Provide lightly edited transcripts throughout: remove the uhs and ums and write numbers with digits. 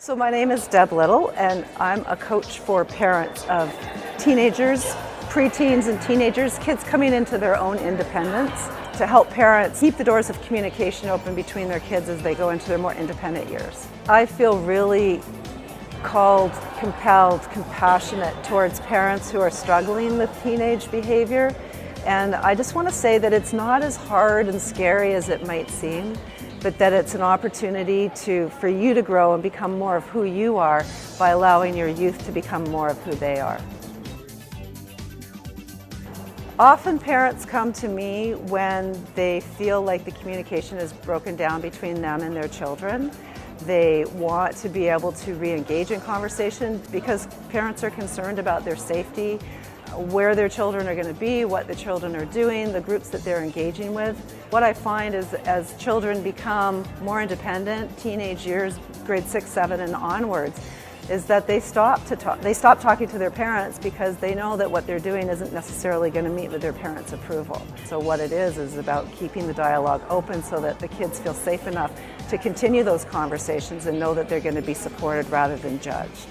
So my name is Deb Little, and I'm a coach for parents of teenagers, preteens and teenagers, kids coming into their own independence, to help parents keep the doors of communication open between their kids as they go into their more independent years. I feel really called, compelled, compassionate towards parents who are struggling with teenage behavior. And I just want to say that it's not as hard and scary as it might seem, but that it's an opportunity for you to grow and become more of who you are by allowing your youth to become more of who they are. Often parents come to me when they feel like the communication is broken down between them and their children. They want to be able to re-engage in conversation because parents are concerned about their safety, where their children are going to be, what the children are doing, the groups that they're engaging with. What I find is as children become more independent, teenage years, grade 6, 7 and onwards, is that they stop talking to their parents because they know that what they're doing isn't necessarily going to meet with their parents' approval. So what it is about keeping the dialogue open so that the kids feel safe enough to continue those conversations and know that they're going to be supported rather than judged.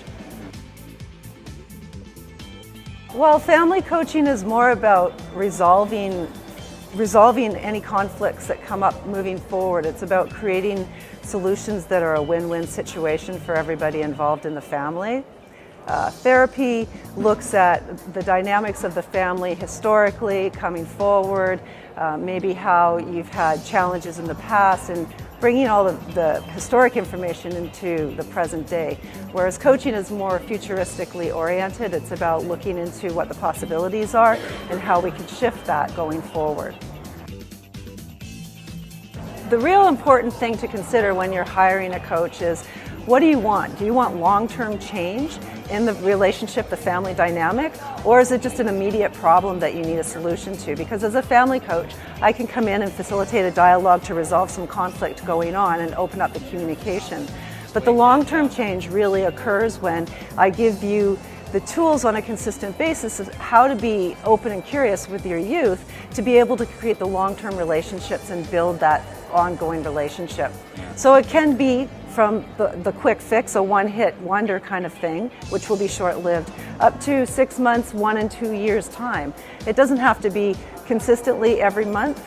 Well, family coaching is more about resolving any conflicts that come up moving forward. It's about creating solutions that are a win-win situation for everybody involved in the family. Therapy looks at the dynamics of the family historically, coming forward, maybe how you've had challenges in the past, and bringing all of the historic information into the present day. Whereas coaching is more futuristically oriented. It's about looking into what the possibilities are and how we can shift that going forward. The real important thing to consider when you're hiring a coach is, what do you want? Do you want long-term change in the relationship, the family dynamic, or is it just an immediate problem that you need a solution to? Because as a family coach, I can come in and facilitate a dialogue to resolve some conflict going on and open up the communication. But the long-term change really occurs when I give you the tools on a consistent basis of how to be open and curious with your youth to be able to create the long-term relationships and build that ongoing relationship. So it can be from the quick fix, a one-hit wonder kind of thing, which will be short-lived, up to 6 months, 1 and 2 years time. It doesn't have to be consistently every month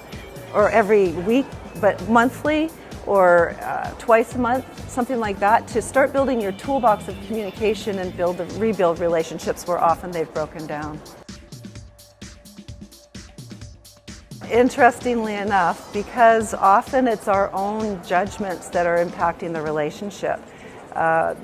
or every week, but monthly or twice a month, something like that, to start building your toolbox of communication and rebuild relationships where often they've broken down. Interestingly enough, because often it's our own judgments that are impacting the relationship.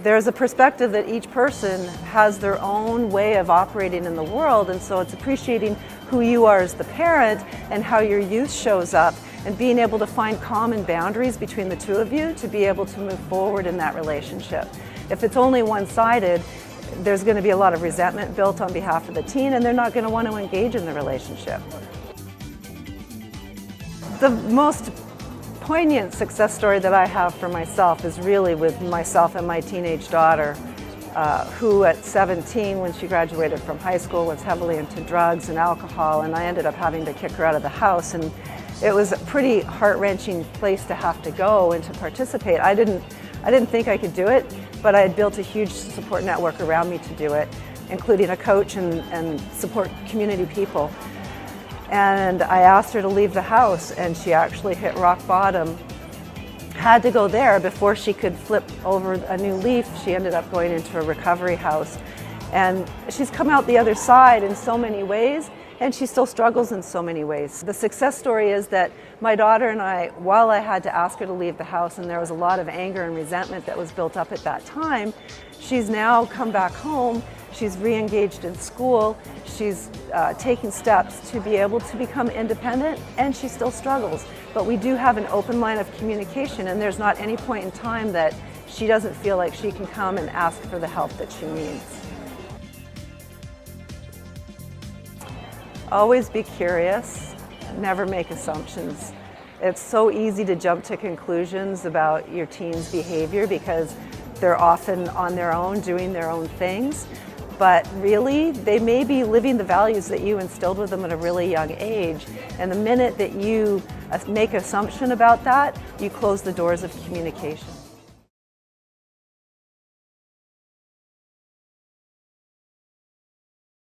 There's a perspective that each person has their own way of operating in the world, and so it's appreciating who you are as the parent and how your youth shows up and being able to find common boundaries between the two of you to be able to move forward in that relationship. If it's only one-sided, there's going to be a lot of resentment built on behalf of the teen, and they're not going to want to engage in the relationship. The most poignant success story that I have for myself is really with myself and my teenage daughter, who at 17, when she graduated from high school, was heavily into drugs and alcohol, and I ended up having to kick her out of the house. And it was a pretty heart-wrenching place to have to go and to participate. I didn't think I could do it, but I had built a huge support network around me to do it, including a coach and support community people. And I asked her to leave the house, and she actually hit rock bottom. Had to go there before she could flip over a new leaf. She ended up going into a recovery house. And she's come out the other side in so many ways, and she still struggles in so many ways. The success story is that my daughter and I, while I had to ask her to leave the house, and there was a lot of anger and resentment that was built up at that time, she's now come back home. She's re-engaged in school, she's taking steps to be able to become independent, and she still struggles. But we do have an open line of communication, and there's not any point in time that she doesn't feel like she can come and ask for the help that she needs. Always be curious, never make assumptions. It's so easy to jump to conclusions about your teen's behavior because they're often on their own, doing their own things. But really, they may be living the values that you instilled with them at a really young age. And the minute that you make an assumption about that, you close the doors of communication.